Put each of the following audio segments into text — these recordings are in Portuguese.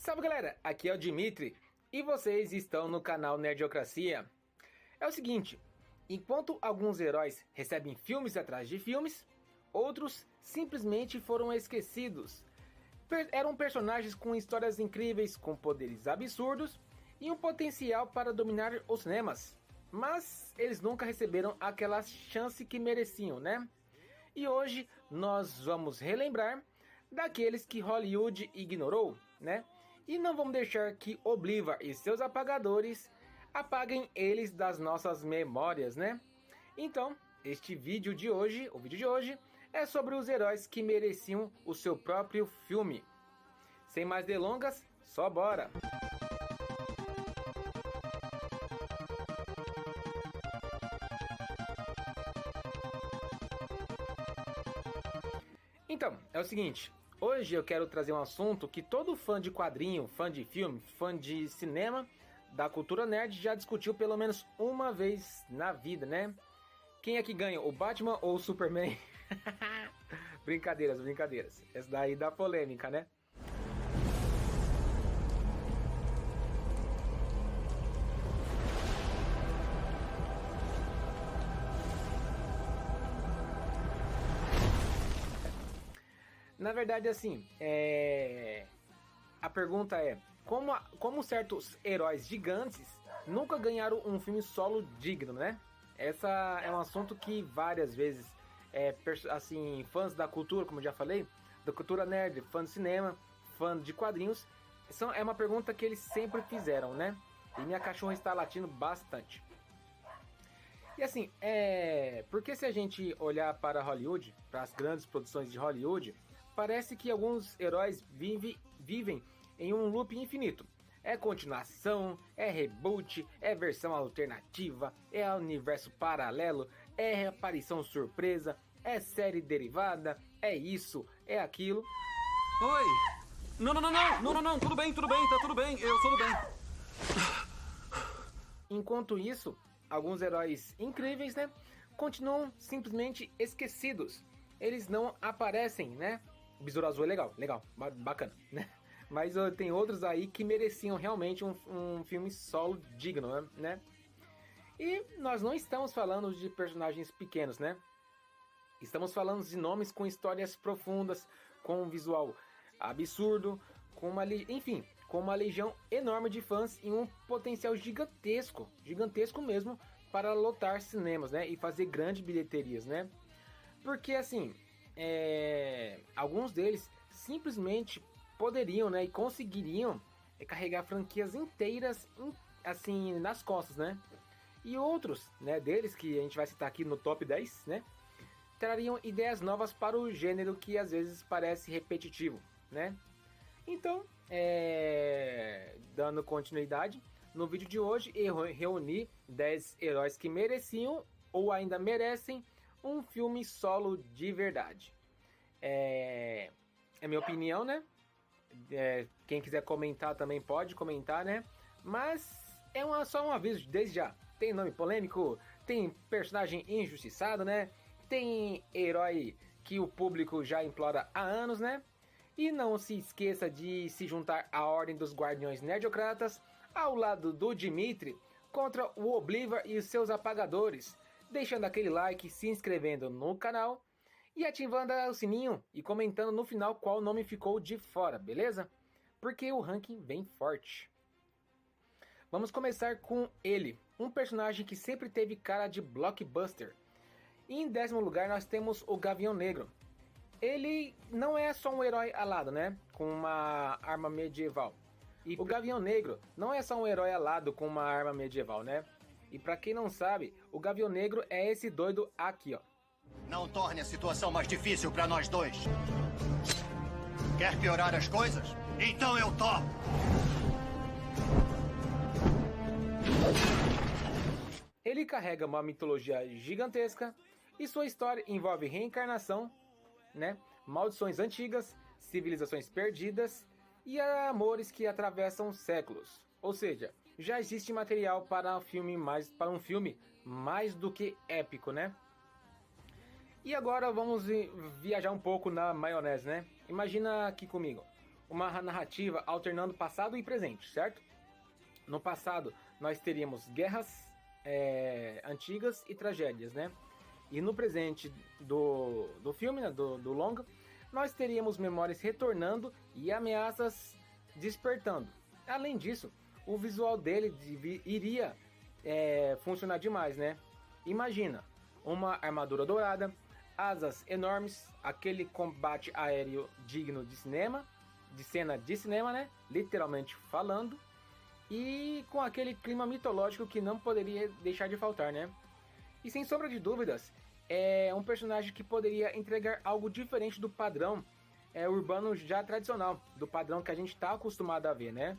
Salve galera, aqui é o Dimitri e vocês estão no canal Nerdiocracia. É o seguinte, enquanto alguns heróis recebem filmes atrás de filmes, outros simplesmente foram esquecidos. Eram personagens com histórias incríveis, com poderes absurdos e um potencial para dominar os cinemas. Mas eles nunca receberam aquela chance que mereciam, né? E hoje nós vamos relembrar daqueles que Hollywood ignorou, né? E não vamos deixar que Oblivion e seus apagadores apaguem eles das nossas memórias, né? Então, o vídeo de hoje é sobre os heróis que mereciam o seu próprio filme. Sem mais delongas, só bora! Então, é o seguinte, hoje eu quero trazer um assunto que todo fã de quadrinho, fã de filme, fã de cinema, da cultura nerd já discutiu pelo menos uma vez na vida, né? Quem é que ganha, o Batman ou o Superman? Brincadeiras. Essa daí dá polêmica, né? Na verdade, assim, a pergunta é, como certos heróis gigantes nunca ganharam um filme solo digno, né? Essa é um assunto que várias vezes, assim, fãs da cultura, como eu já falei, da cultura nerd, fã de cinema, fã de quadrinhos, é uma pergunta que eles sempre fizeram, né? E minha cachorra está latindo bastante. E assim, porque se a gente olhar para Hollywood, para as grandes produções de Hollywood, parece que alguns heróis vivem em um loop infinito. É continuação, é reboot, é versão alternativa, é universo paralelo, é reaparição surpresa, é série derivada, é isso, é aquilo. Oi! Não, tudo bem, tá tudo bem, eu tudo bem. Enquanto isso, alguns heróis incríveis, né, continuam simplesmente esquecidos. Eles não aparecem, né? O Besouro Azul é legal, bacana, né? Mas tem outros aí que mereciam realmente um filme solo digno, né? E nós não estamos falando de personagens pequenos, né? Estamos falando de nomes com histórias profundas, com um visual absurdo, com uma legião enorme de fãs e um potencial gigantesco mesmo para lotar cinemas, né? E fazer grandes bilheterias, né? Porque assim, alguns deles simplesmente poderiam, né, e conseguiriam carregar franquias inteiras assim nas costas, né? E outros, né, deles que a gente vai citar aqui no top 10, né, trariam ideias novas para o gênero que às vezes parece repetitivo, né? Então, dando continuidade, no vídeo de hoje eu reuni 10 heróis que mereciam ou ainda merecem um filme solo de verdade. É minha opinião, né? Quem quiser comentar também pode comentar, né? Mas só um aviso desde já. Tem nome polêmico, tem personagem injustiçado, né? Tem herói que o público já implora há anos, né? E não se esqueça de se juntar à Ordem dos Guardiões Nerdiocratas ao lado do Dimitri contra o Oblivion e os seus apagadores, deixando aquele like, se inscrevendo no canal e ativando o sininho e comentando no final qual nome ficou de fora, beleza? Porque o ranking vem forte. Vamos começar com ele, um personagem que sempre teve cara de blockbuster. E em 10º lugar nós temos o Gavião Negro. Ele não é só um herói alado, né? Com uma arma medieval. E o Gavião Negro não é só um herói alado com uma arma medieval, né? E pra quem não sabe, o Gavião Negro é esse doido aqui, ó. Não torne a situação mais difícil pra nós dois. Quer piorar as coisas? Então eu topo! Ele carrega uma mitologia gigantesca e sua história envolve reencarnação, né? Maldições antigas, civilizações perdidas e amores que atravessam séculos. Ou seja, já existe material para um filme mais do que épico, né? E agora vamos viajar um pouco na maionese, né? Imagina aqui comigo. uma narrativa alternando passado e presente, certo? No passado, nós teríamos guerras antigas e tragédias, né? E no presente do filme, né, do longa, nós teríamos memórias retornando e ameaças despertando. Além disso, o visual dele iria funcionar demais, né? Imagina, uma armadura dourada, asas enormes, aquele combate aéreo digno de cinema, de cena de cinema, né? Literalmente falando. E com aquele clima mitológico que não poderia deixar de faltar, né? E sem sombra de dúvidas, é um personagem que poderia entregar algo diferente do padrão urbano já tradicional, do padrão que a gente está acostumado a ver, né?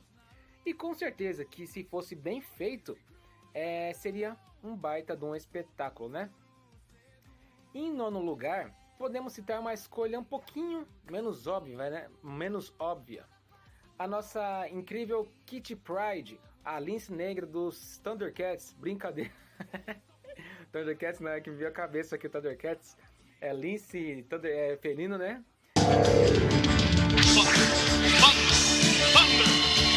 E com certeza que se fosse bem feito, seria um baita de um espetáculo, né? Em nono lugar, podemos citar uma escolha um pouquinho menos óbvia, né? Menos óbvia. A nossa incrível Kitty Pryde, a lince negra dos Thundercats. Brincadeira. Thundercats não é que me veio a cabeça aqui, o Thundercats. É lince felino, né?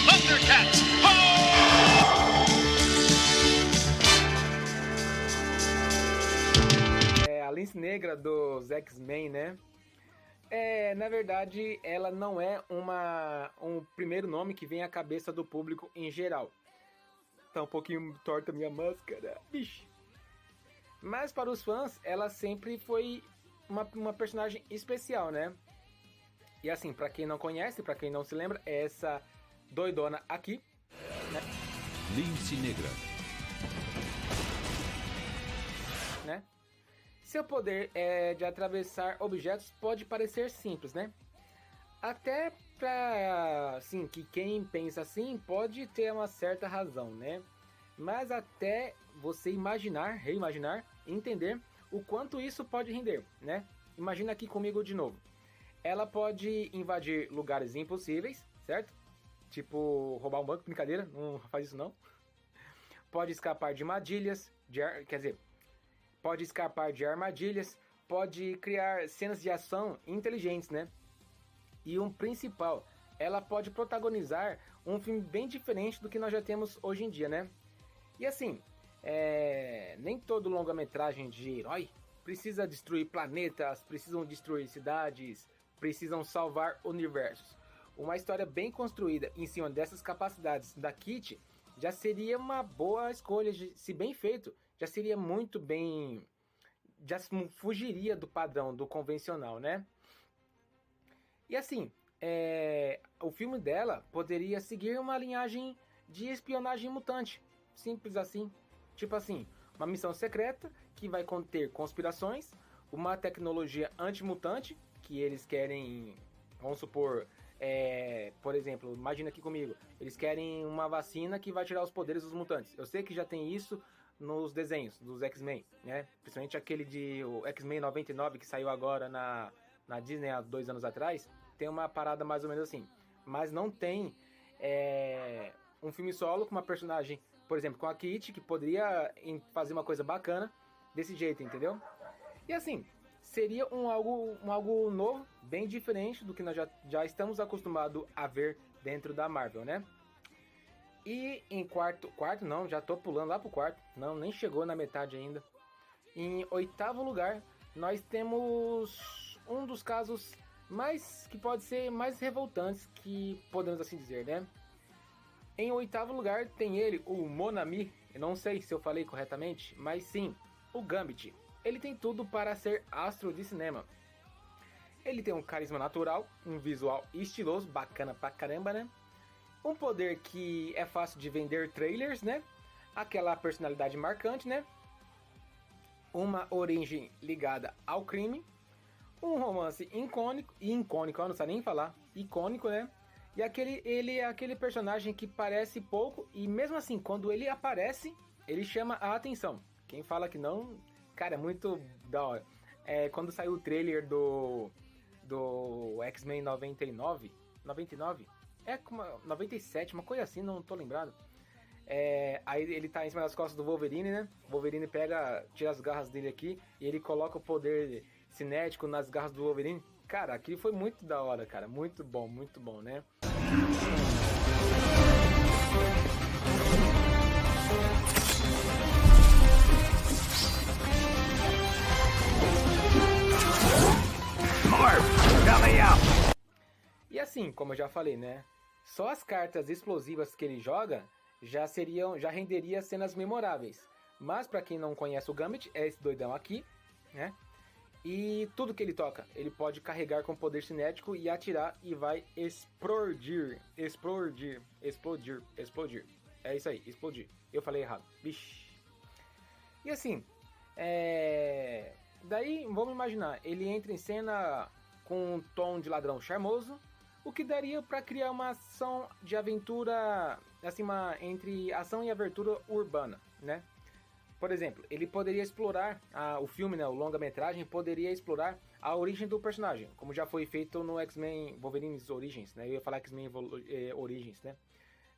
Thundercats! A lince negra dos X-Men, né? Na verdade, ela não é um primeiro nome que vem à cabeça do público em geral. Tá um pouquinho torta minha máscara. Bicho. Mas para os fãs, ela sempre foi uma personagem especial, né? E assim, para quem não conhece, para quem não se lembra, é essa doidona aqui, né? Lince negra. Né? Seu poder de atravessar objetos pode parecer simples, né? Até pra, assim, que quem pensa assim pode ter uma certa razão, né? Mas até você reimaginar, entender o quanto isso pode render, né? Imagina aqui comigo de novo. Ela pode invadir lugares impossíveis, certo? Tipo, roubar um banco, brincadeira, não faz isso não. Pode escapar de armadilhas, pode escapar de armadilhas, pode criar cenas de ação inteligentes, né? E um principal, ela pode protagonizar um filme bem diferente do que nós já temos hoje em dia, né? E assim, nem todo longa-metragem de herói precisa destruir planetas, precisam destruir cidades, precisam salvar universos. Uma história bem construída em cima dessas capacidades da Kitty já seria uma boa escolha, se bem feito, já seria muito bem, já fugiria do padrão, do convencional, né? E assim, o filme dela poderia seguir uma linhagem de espionagem mutante, simples assim, tipo assim, uma missão secreta que vai conter conspirações, uma tecnologia antimutante que eles querem, vamos supor, por exemplo, imagina aqui comigo, eles querem uma vacina que vai tirar os poderes dos mutantes. Eu sei que já tem isso nos desenhos dos X-Men, né? Principalmente aquele de o X-Men 99 que saiu agora na Disney há 2 anos atrás, tem uma parada mais ou menos assim. Mas não tem um filme solo com uma personagem, por exemplo, com a Kitty, que poderia fazer uma coisa bacana desse jeito, entendeu? E assim, seria algo novo, bem diferente do que nós já estamos acostumados a ver dentro da Marvel, né? E em quarto não, já tô pulando lá pro quarto, não, nem chegou na metade ainda. Em oitavo lugar, nós temos um dos casos que pode ser mais revoltantes, que podemos assim dizer, né? Em oitavo lugar tem ele, o Mon Ami, eu não sei se eu falei corretamente, mas sim, o Gambit. Ele tem tudo para ser astro de cinema. Ele tem um carisma natural, um visual estiloso, bacana pra caramba, né? Um poder que é fácil de vender trailers, né? Aquela personalidade marcante, né? Uma origem ligada ao crime. Um romance icônico, eu não sei nem falar, icônico, né? E ele é aquele personagem que parece pouco e mesmo assim, quando ele aparece, ele chama a atenção. Quem fala que não, cara, é muito da hora. Quando saiu o trailer do X-Men 99? 97, uma coisa assim, não tô lembrado. Aí ele tá em cima das costas do Wolverine, né? O Wolverine tira as garras dele aqui e ele coloca o poder cinético nas garras do Wolverine. cara, aquilo foi muito da hora, cara. Muito bom, né? E assim, como eu já falei, né? Só as cartas explosivas que ele joga já renderia cenas memoráveis. Mas pra quem não conhece o Gambit, é esse doidão aqui, né? E tudo que ele toca, ele pode carregar com poder cinético e atirar e vai explodir. É isso aí, explodir. Eu falei errado. Vixe. E assim, daí, vamos imaginar, ele entra em cena com um tom de ladrão charmoso, o que daria para criar uma ação de aventura, assim, entre ação e aventura urbana, né? Por exemplo, ele poderia explorar, o filme, né, o longa-metragem, poderia explorar a origem do personagem, como já foi feito no X-Men Wolverine's Origins, né? Eu ia falar X-Men Origins, né?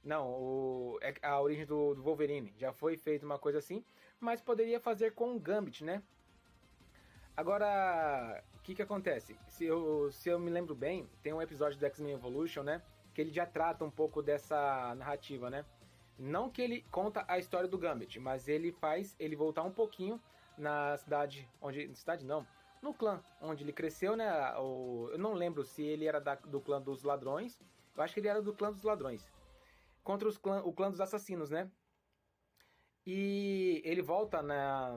Não, a origem do Wolverine, já foi feito uma coisa assim, mas poderia fazer com o Gambit, né? Agora, o que acontece? Se eu me lembro bem, tem um episódio do X-Men Evolution, né? Que ele já trata um pouco dessa narrativa, né? Não que ele conta a história do Gambit, mas ele faz ele voltar um pouquinho na cidade, no clã onde ele cresceu, né? Eu não lembro se ele era do clã dos ladrões, eu acho que ele era do clã dos ladrões, contra o clã dos assassinos, né? E ele volta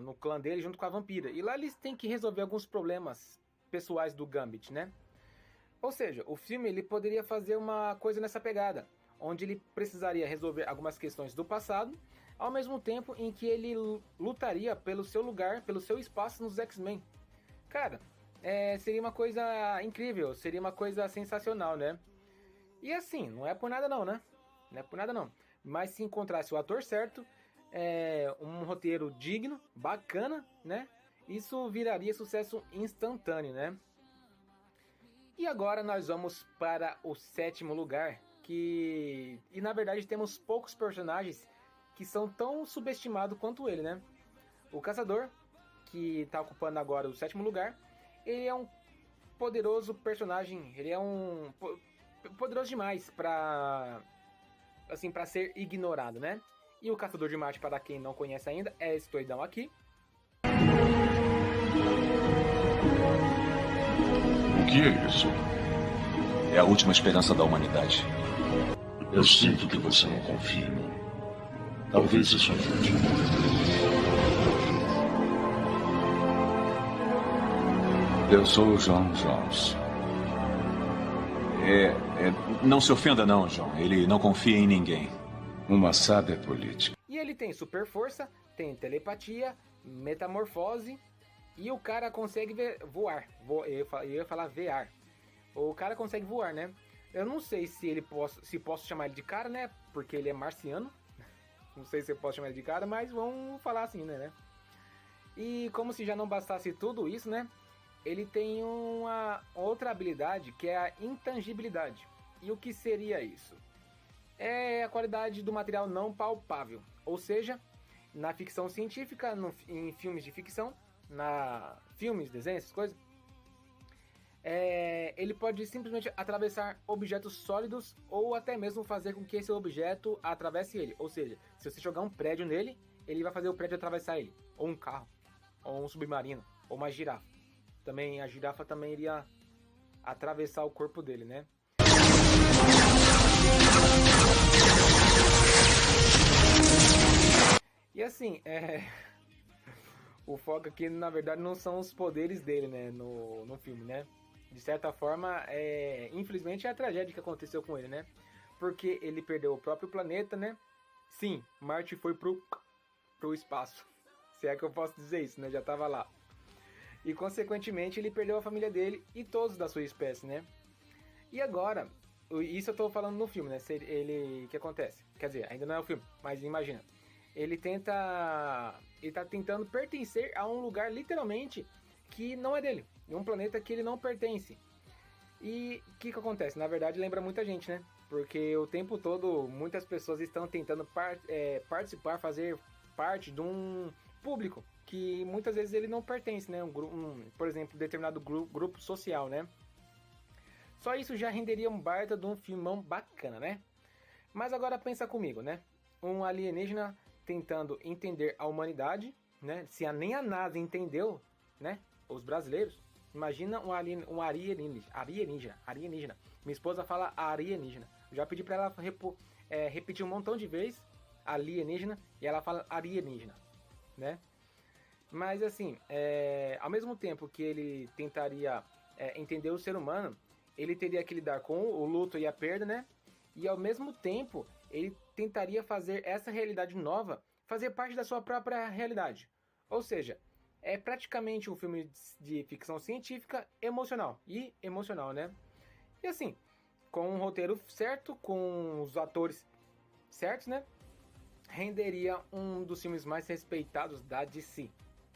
no clã dele junto com a vampira, e lá eles têm que resolver alguns problemas pessoais do Gambit, né? Ou seja, o filme ele poderia fazer uma coisa nessa pegada, onde ele precisaria resolver algumas questões do passado, ao mesmo tempo em que ele lutaria pelo seu lugar, pelo seu espaço nos X-Men. Cara, seria uma coisa incrível, seria uma coisa sensacional, né? E assim, não é por nada não, né? Não é por nada não. Mas se encontrasse o ator certo, um roteiro digno, bacana, né? Isso viraria sucesso instantâneo, né? E agora nós vamos para o 7º lugar, e na verdade temos poucos personagens que são tão subestimados quanto ele, né? O Caçador, que está ocupando agora o 7º lugar, ele é um poderoso personagem, ele é um poderoso demais para ser ignorado, né? E o Caçador de Marte, para quem não conhece ainda, é esse doidão aqui. O que é isso? É a última esperança da humanidade. Eu sinto que você não confia em mim. Talvez isso ajude. Eu sou o John Jones. Não se ofenda não, John. Ele não confia em ninguém. Uma sábia política. E ele tem super força, tem telepatia, metamorfose, e o cara consegue voar. Eu ia falar voar. O cara consegue voar, né? Eu não sei se posso chamar ele de cara, né? Porque ele é marciano. Não sei se eu posso chamar ele de cara, mas vamos falar assim, né? E como se já não bastasse tudo isso, né? Ele tem uma outra habilidade que é a intangibilidade. E o que seria isso? É a qualidade do material não palpável. Ou seja, na ficção científica, em filmes de ficção, filmes, desenhos, essas coisas, ele pode simplesmente atravessar objetos sólidos ou até mesmo fazer com que esse objeto atravesse ele. Ou seja, se você jogar um prédio nele, ele vai fazer o prédio atravessar ele. Ou um carro, ou um submarino, ou uma girafa. A girafa também iria atravessar o corpo dele, né? E assim, o foco aqui na verdade não são os poderes dele, né, no filme, né? De certa forma, infelizmente é a tragédia que aconteceu com ele, né? Porque ele perdeu o próprio planeta, né? Sim, Marte foi pro espaço. Se é que eu posso dizer isso, né? Já tava lá. E consequentemente ele perdeu a família dele e todos da sua espécie, né? E agora, isso eu tô falando no filme, né? O que acontece? Quer dizer, ainda não é o filme, mas imagina. Ele tá tentando pertencer a um lugar literalmente que não é dele, em um planeta que ele não pertence. E o que acontece? Na verdade lembra muita gente, né? Porque o tempo todo muitas pessoas estão tentando participar, fazer parte de um público que muitas vezes ele não pertence, né? Por exemplo, determinado grupo social, né? Só isso já renderia um baita de um filmão bacana, né? Mas agora pensa comigo, né? Um alienígena tentando entender a humanidade, né? Se nem a NASA entendeu, né? Os brasileiros. Imagina um alienígena. Minha esposa fala alienígena. Já pedi pra ela repetir um montão de vezes alienígena e ela fala alienígena, né? Mas assim, ao mesmo tempo que ele tentaria entender o ser humano, ele teria que lidar com o luto e a perda, né? E ao mesmo tempo, ele tentaria fazer essa realidade nova fazer parte da sua própria realidade. Ou seja, é praticamente um filme de ficção científica emocional. E emocional, né? E assim, com um roteiro certo, com os atores certos, né? Renderia um dos filmes mais respeitados da DC,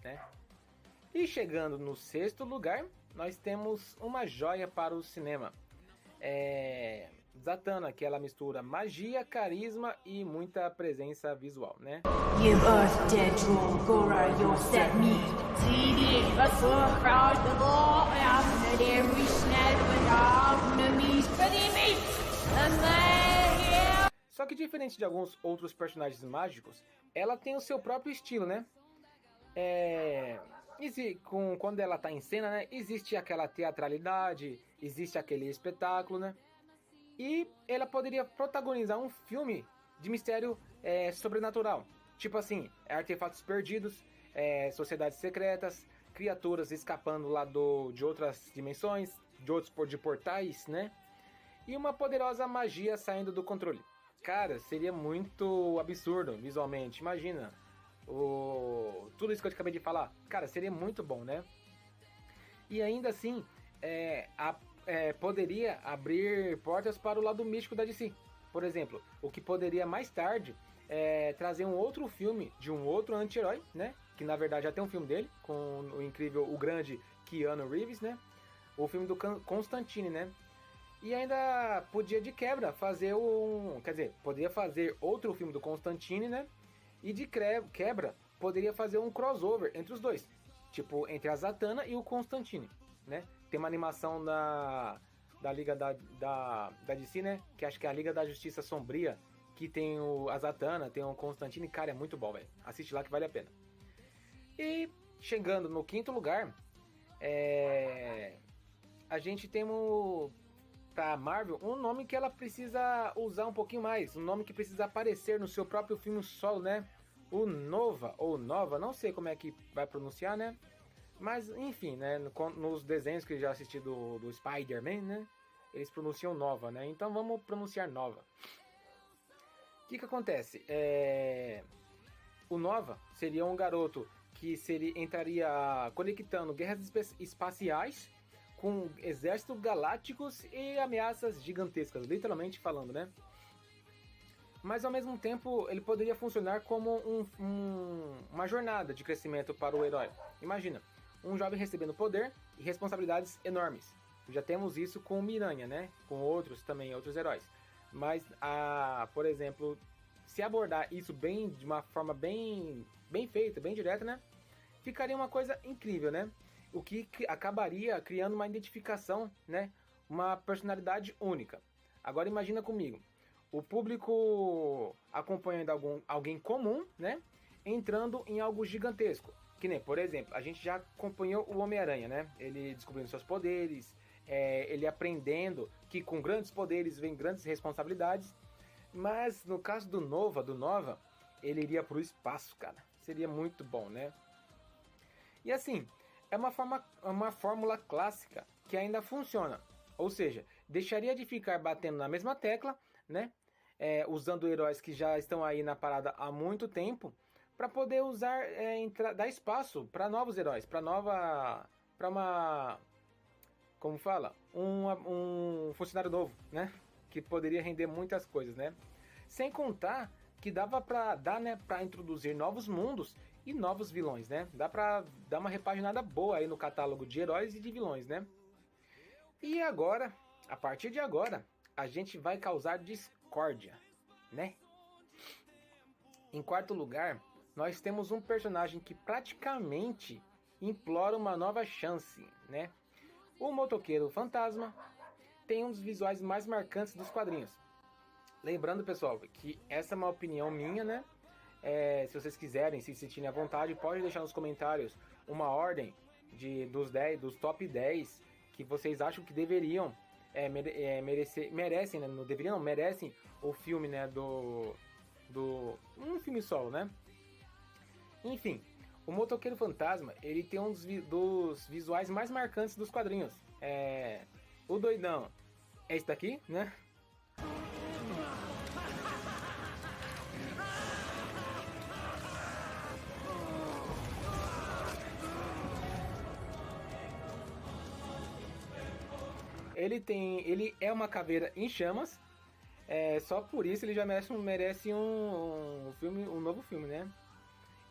né? E chegando no sexto lugar, nós temos uma joia para o cinema. Zatanna, que ela mistura magia, carisma e muita presença visual, né? You earth dead troll, Gora, you'll set me. CD, let's look across the law, and every snap with all enemies, Só que diferente de alguns outros personagens mágicos, ela tem o seu próprio estilo, né? Quando ela tá em cena, né? Existe aquela teatralidade, existe aquele espetáculo, né? E ela poderia protagonizar um filme de mistério sobrenatural. Tipo assim, artefatos perdidos, sociedades secretas, criaturas escapando lá de outras dimensões, de portais, né? E uma poderosa magia saindo do controle. Cara, seria muito absurdo visualmente, imagina. Tudo isso que eu acabei de falar. Cara, seria muito bom, né? E ainda assim, poderia abrir portas para o lado místico da DC. Por exemplo, o que poderia mais tarde trazer um outro filme de um outro anti-herói, né? Que na verdade já tem um filme dele, com o grande Keanu Reeves, né? O filme do Constantine, né? E ainda podia de quebra fazer poderia fazer outro filme do Constantine, né? E de quebra poderia fazer um crossover entre os dois. Tipo, entre a Zatanna e o Constantine, né? Tem uma animação da Liga da DC, né? Que acho que é a Liga da Justiça Sombria, que tem a Zatanna, tem o Constantine. Cara, é muito bom, velho. Assiste lá que vale a pena. E chegando no quinto lugar, a gente tem pra Marvel um nome que ela precisa usar um pouquinho mais. Um nome que precisa aparecer no seu próprio filme solo, né? O Nova, ou Nova, não sei como é que vai pronunciar, né? Mas, enfim, né? Nos desenhos que eu já assisti do Spider-Man, né? Eles pronunciam Nova, né? Então vamos pronunciar Nova. O que acontece? O Nova seria um garoto que entraria conectando guerras espaciais com exércitos galácticos e ameaças gigantescas, literalmente falando, né? Mas ao mesmo tempo ele poderia funcionar como uma jornada de crescimento para o herói. Imagina, um jovem recebendo poder e responsabilidades enormes. Já temos isso com o Miranha, né? Com outros heróis. Mas, por exemplo, se abordar isso de uma forma bem feita, bem direta, né? Ficaria uma coisa incrível, né? O que acabaria criando uma identificação, né? Uma personalidade única. Agora imagina comigo, o público acompanhando alguém comum, né? Entrando em algo gigantesco. Que nem, por exemplo, a gente já acompanhou o Homem-Aranha, né? Ele descobrindo seus poderes, ele aprendendo que com grandes poderes vem grandes responsabilidades. Mas no caso do Nova, ele iria pro espaço, cara. Seria muito bom, né? E assim, é uma fórmula clássica que ainda funciona. Ou seja, deixaria de ficar batendo na mesma tecla, né? Usando heróis que já estão aí na parada há muito tempo, para poder dar espaço para novos heróis, como fala, um funcionário novo, né? Que poderia render muitas coisas, né? Sem contar que dava para introduzir novos mundos e novos vilões, né? Dá para dar uma repaginada boa aí no catálogo de heróis e de vilões, né? E agora, a partir de agora, a gente vai causar discórdia, né? Em quarto lugar, nós temos um personagem que praticamente implora uma nova chance, né? O motoqueiro fantasma, tem um dos visuais mais marcantes dos quadrinhos. Lembrando, pessoal, que essa é uma opinião minha, né? Se vocês quiserem, se sentirem à vontade, pode deixar nos comentários uma ordem dos top 10 que vocês acham que deveriam merecem, né? Não deveriam, não, merecem o filme, né? Um filme solo, né? Enfim, o Motoqueiro Fantasma, ele tem um dos visuais mais marcantes dos quadrinhos. O doidão é esse daqui, né? Ele é uma caveira em chamas. Só por isso ele já merece um novo filme, né?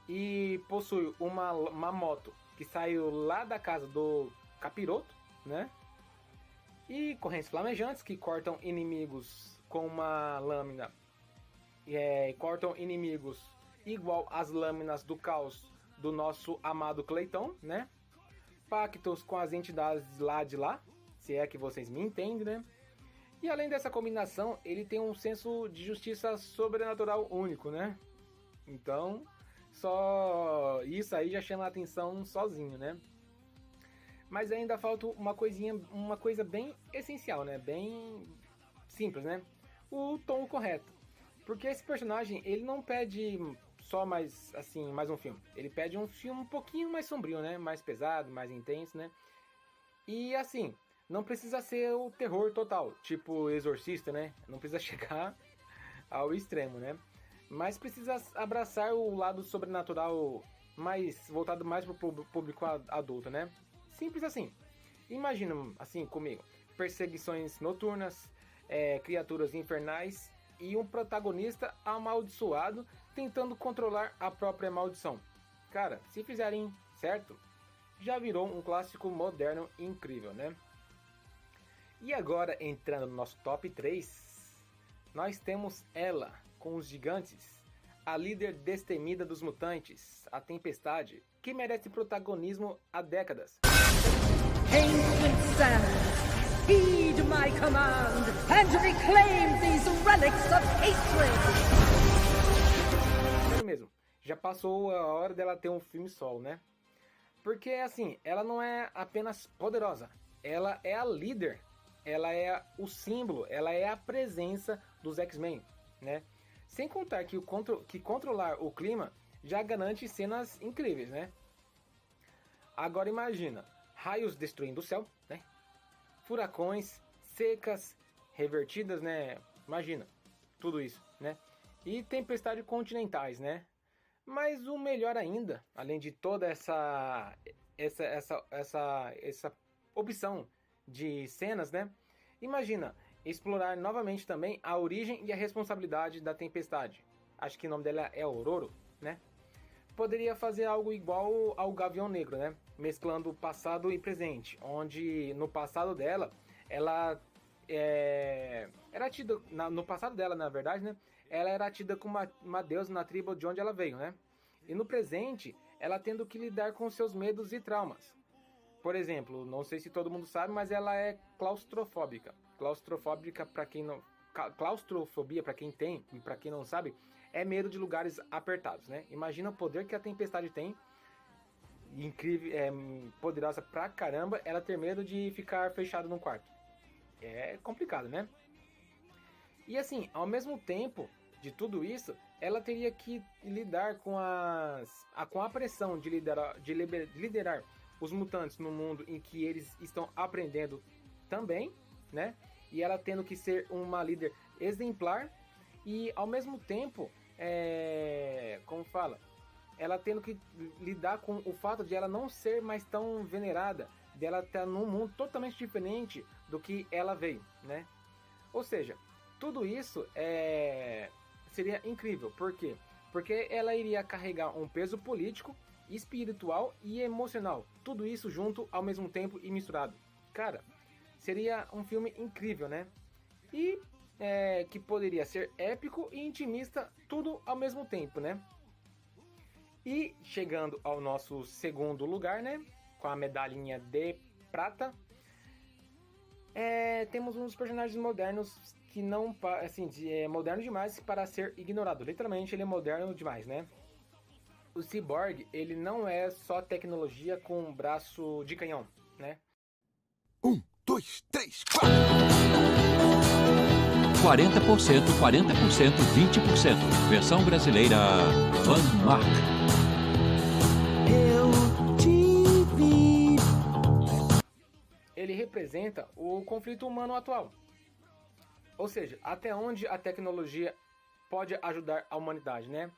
E possui uma moto que saiu lá da casa do Capiroto, né? E correntes flamejantes que cortam inimigos com uma lâmina. Cortam inimigos igual às lâminas do caos do nosso amado Clayton, né? Pactos com as entidades lá de lá, se é que vocês me entendem, né? E além dessa combinação, ele tem um senso de justiça sobrenatural único, né? Então, só isso aí já chama a atenção sozinho, né? Mas ainda falta uma coisa bem essencial, né? Bem simples, né? O tom correto. Porque esse personagem, ele não pede só mais um filme. Ele pede um filme um pouquinho mais sombrio, né? Mais pesado, mais intenso, né? E assim, não precisa ser o terror total, tipo Exorcista, né? Não precisa chegar ao extremo, né? Mas precisa abraçar o lado sobrenatural voltado mais para o público adulto, né? Simples assim. Imagina assim comigo: perseguições noturnas, criaturas infernais e um protagonista amaldiçoado tentando controlar a própria maldição. Cara, se fizerem certo, já virou um clássico moderno incrível, né? E agora, entrando no nosso top 3, nós temos ela, com os gigantes, a líder destemida dos mutantes, a Tempestade, que merece protagonismo há décadas. Ancient Sands, heed my command and reclaim these relics of hatred! Sério mesmo, já passou a hora dela ter um filme solo, né? Porque, assim, ela não é apenas poderosa, ela é a líder. Ela é o símbolo, ela é a presença dos X-Men, né? Sem contar que controlar o clima já garante cenas incríveis, né? Agora imagina, raios destruindo o céu, né? Furacões, secas, revertidas, né? Imagina, tudo isso, né? E tempestades continentais, né? Mas o melhor ainda, além de toda essa opção de cenas, né? Imagina explorar novamente também a origem e a responsabilidade da Tempestade. Acho que o nome dela é Ororo, né? Poderia fazer algo igual ao Gavião Negro, né? Mesclando passado e presente, onde no passado dela, ela era tida, no passado dela, na verdade, né? Ela era tida como uma deusa na tribo de onde ela veio, né? E no presente, ela tendo que lidar com seus medos e traumas. Por exemplo, não sei se todo mundo sabe, mas ela é claustrofóbica. Claustrofóbica, para quem não... Claustrofobia, para quem tem e para quem não sabe, é medo de lugares apertados, né? Imagina o poder que a Tempestade tem. Incrível, poderosa pra caramba, ela ter medo de ficar fechado num quarto. É complicado, né? E assim, ao mesmo tempo de tudo isso, ela teria que lidar com a pressão de liderar os mutantes no mundo em que eles estão aprendendo também, né? E ela tendo que ser uma líder exemplar e ao mesmo tempo, como fala, ela tendo que lidar com o fato de ela não ser mais tão venerada, dela estar num mundo totalmente diferente do que ela veio, né? Ou seja, tudo isso seria incrível. Por quê? Porque ela iria carregar um peso político, espiritual e emocional. Tudo isso junto ao mesmo tempo e misturado. Cara, seria um filme incrível, né? E que poderia ser épico e intimista, tudo ao mesmo tempo, né? E chegando ao nosso segundo lugar, né? Com a medalhinha de prata, temos uns personagens modernos que não, assim, moderno demais para ser ignorado. Literalmente, ele é moderno demais, né? O Cyborg, ele não é só tecnologia com um braço de canhão, né? 1, 2, 3, 4. 40%, 40%, 20%. Versão brasileira Van Mark. Eu te vi. Ele representa o conflito humano atual. Ou seja, até onde a tecnologia pode ajudar a humanidade, né?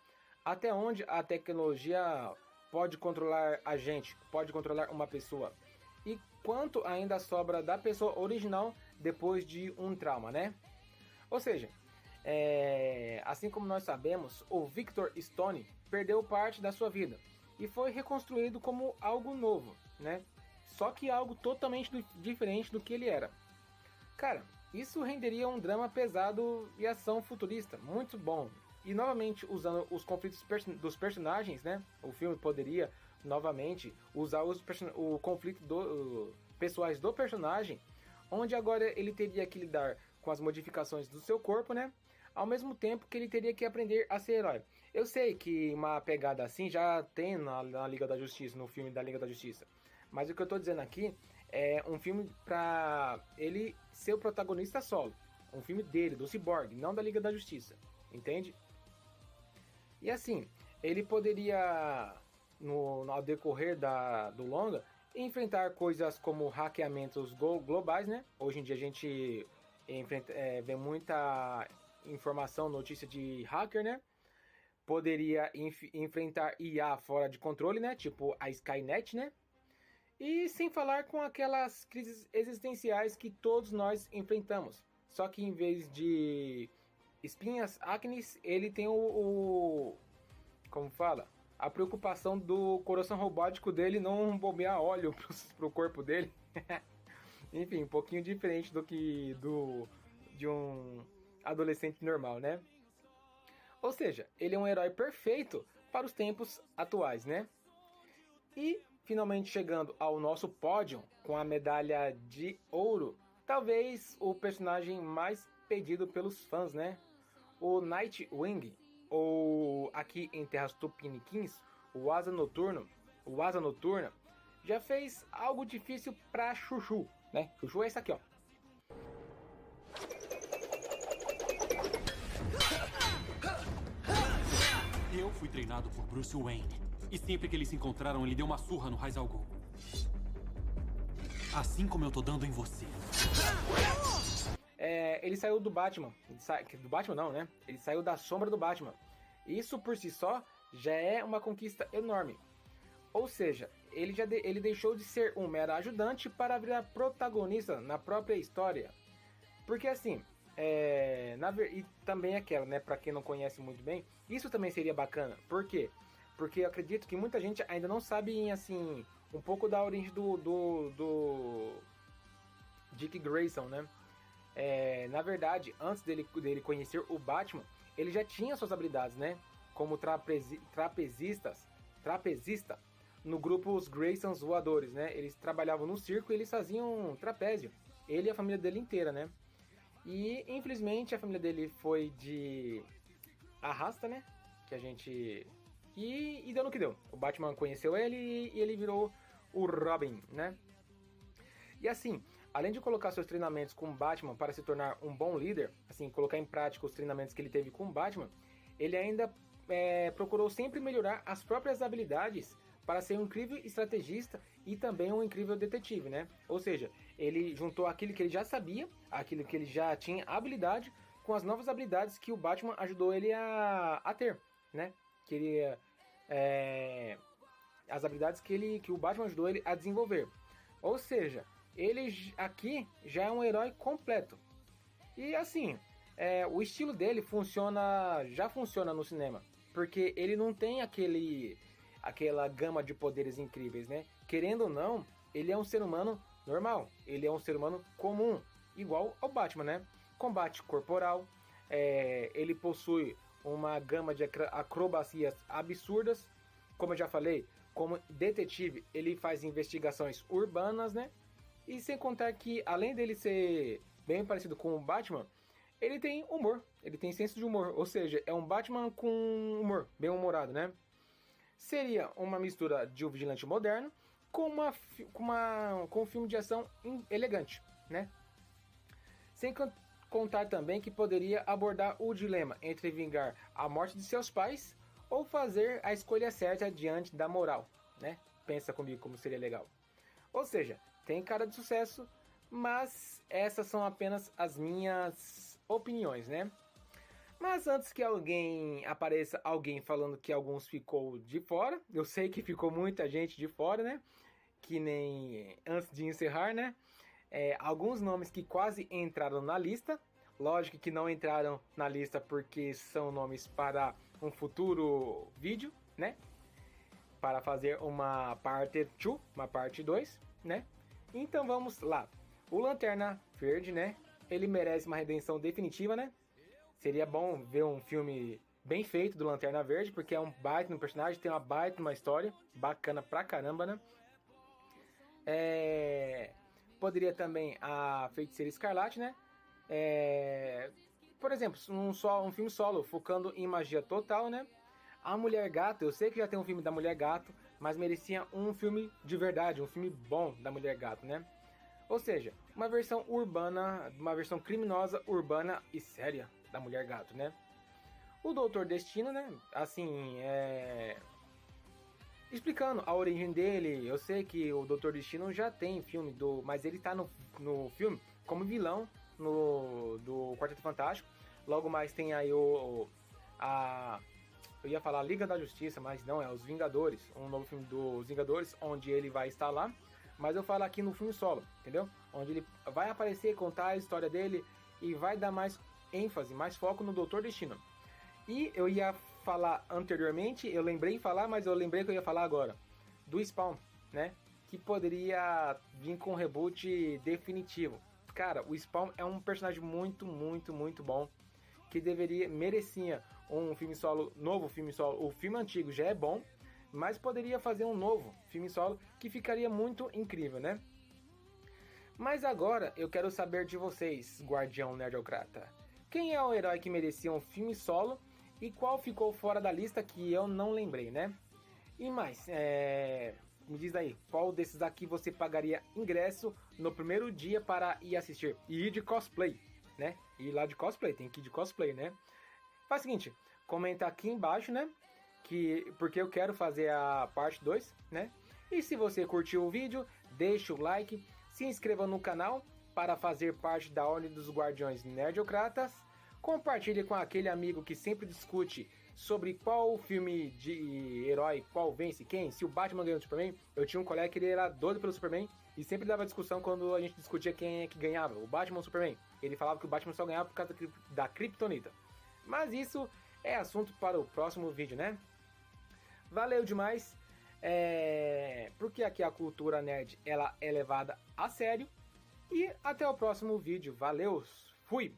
Até onde a tecnologia pode controlar a gente, pode controlar uma pessoa. E quanto ainda sobra da pessoa original depois de um trauma, né? Ou seja, assim como nós sabemos, o Victor Stone perdeu parte da sua vida e foi reconstruído como algo novo, né? Só que algo totalmente diferente do que ele era. Cara, isso renderia um drama pesado e ação futurista, muito bom. E novamente, usando os conflitos dos personagens, né? O filme poderia novamente usar o conflito pessoais do personagem, onde agora ele teria que lidar com as modificações do seu corpo, né? Ao mesmo tempo que ele teria que aprender a ser herói. Eu sei que uma pegada assim já tem na Liga da Justiça, no filme da Liga da Justiça. Mas o que eu tô dizendo aqui é um filme pra ele ser o protagonista solo. Um filme dele, do Cyborg, não da Liga da Justiça. Entende? E assim, ele poderia, ao decorrer do longa, enfrentar coisas como hackeamentos globais, né? Hoje em dia a gente vê muita informação, notícia de hacker, né? Poderia enfrentar IA fora de controle, né? Tipo a Skynet, né? E sem falar com aquelas crises existenciais que todos nós enfrentamos. Só que em vez de espinhas, acnes, ele tem como fala? A preocupação do coração robótico dele não bombear óleo pro corpo dele. Enfim, um pouquinho diferente do que de um adolescente normal, né? Ou seja, ele é um herói perfeito para os tempos atuais, né? E finalmente chegando ao nosso pódio com a medalha de ouro, talvez o personagem mais pedido pelos fãs, né? O Nightwing, ou aqui em Terras Tupiniquins, o Asa Noturna, já fez algo difícil pra Chuchu, né? Chuchu é isso aqui, ó. Eu fui treinado por Bruce Wayne. E sempre que eles se encontraram, ele deu uma surra no Ra's al Ghul. Assim como eu tô dando em você. Ele saiu do Batman. Do Batman não, né? Ele saiu da sombra do Batman. Isso por si só já é uma conquista enorme. Ou seja, ele deixou de ser um mero ajudante para virar protagonista na própria história. Porque assim, e também aquela, né? Pra quem não conhece muito bem, isso também seria bacana. Por quê? Porque eu acredito que muita gente ainda não sabe, assim, um pouco da origem do Dick Grayson, né? Na verdade, antes dele conhecer o Batman, ele já tinha suas habilidades, né? Como trapezista no grupo Os Graysons Voadores, né? Eles trabalhavam no circo e eles faziam trapézio. Ele e a família dele inteira, né? E, infelizmente, a família dele foi de arrasta, né? Que a gente... E deu no que deu. O Batman conheceu ele e ele virou o Robin, né? E assim, além de colocar seus treinamentos com o Batman para se tornar um bom líder, assim, colocar em prática os treinamentos que ele teve com o Batman, ele ainda procurou sempre melhorar as próprias habilidades para ser um incrível estrategista e também um incrível detetive, né? Ou seja, ele juntou aquilo que ele já sabia, aquilo que ele já tinha habilidade, com as novas habilidades que o Batman ajudou ele a ter, né? Que ele, as habilidades que o Batman ajudou ele a desenvolver. Ou seja, ele aqui já é um herói completo. E assim, o estilo dele já funciona no cinema, porque ele não tem aquela gama de poderes incríveis, né? Querendo ou não, ele é um ser humano normal, ele é um ser humano comum, igual ao Batman, né? Combate corporal, ele possui uma gama de acrobacias absurdas. Como eu já falei, como detetive, ele faz investigações urbanas, né? E sem contar que, além dele ser bem parecido com o Batman, ele tem humor, ele tem senso de humor, ou seja, é um Batman com humor, bem humorado, né? Seria uma mistura de um vigilante moderno com um filme de ação elegante, né? Sem contar também que poderia abordar o dilema entre vingar a morte de seus pais ou fazer a escolha certa diante da moral, né? Pensa comigo como seria legal. Ou seja, tem cara de sucesso, mas essas são apenas as minhas opiniões, né? Mas antes que apareça alguém falando que alguns ficou de fora, eu sei que ficou muita gente de fora, né? Que nem antes de encerrar, né? Alguns nomes que quase entraram na lista, lógico que não entraram na lista porque são nomes para um futuro vídeo, né? Para fazer uma parte 2, uma parte 2, né? Então vamos lá. O Lanterna Verde, né? Ele merece uma redenção definitiva, né? Seria bom ver um filme bem feito do Lanterna Verde, porque é um baita no personagem, tem uma baita uma história, bacana pra caramba, né? Poderia também a Feiticeira Escarlate, né? Por exemplo, um filme solo, focando em magia total, né? A Mulher Gato, eu sei que já tem um filme da Mulher Gato, mas merecia um filme de verdade, um filme bom da Mulher Gato, né? Ou seja, uma versão urbana, uma versão criminosa, urbana e séria da Mulher Gato, né? O Doutor Destino, né? Assim, explicando a origem dele, eu sei que o Doutor Destino já tem filme, mas ele tá no filme como vilão do Quarteto Fantástico. Logo mais tem aí eu ia falar Liga da Justiça, mas não, é Os Vingadores, um novo filme dos Vingadores, onde ele vai estar lá. Mas eu falo aqui no filme solo, entendeu? Onde ele vai aparecer, contar a história dele e vai dar mais ênfase, mais foco no Doutor Destino. E eu ia falar anteriormente, eu lembrei em falar, mas eu lembrei que eu ia falar agora. Do Spawn, né? Que poderia vir com um reboot definitivo. Cara, o Spawn é um personagem muito, muito, muito bom. Que merecia um filme solo, novo filme solo. O filme antigo já é bom, mas poderia fazer um novo filme solo que ficaria muito incrível, né? Mas agora eu quero saber de vocês, Guardião Nerdocrata. Quem é o herói que merecia um filme solo e qual ficou fora da lista que eu não lembrei, né? E mais, me diz aí, qual desses aqui você pagaria ingresso no primeiro dia para ir assistir? E ir de cosplay, né? Ir lá de cosplay, tem que ir de cosplay, né? Faz o seguinte, comenta aqui embaixo, né? Porque eu quero fazer a parte 2, né? E se você curtiu o vídeo, deixa o like, se inscreva no canal para fazer parte da Ordem dos Guardiões Nerdocratas, compartilhe com aquele amigo que sempre discute sobre qual filme de herói, qual vence quem, se o Batman ganhou o Superman. Eu tinha um colega que ele era doido pelo Superman e sempre dava discussão quando a gente discutia quem é que ganhava, o Batman ou o Superman. Ele falava que o Batman só ganhava por causa da Kryptonita. Mas isso é assunto para o próximo vídeo, né? Valeu demais, porque aqui a cultura nerd ela é levada a sério. E até o próximo vídeo. Valeu, fui!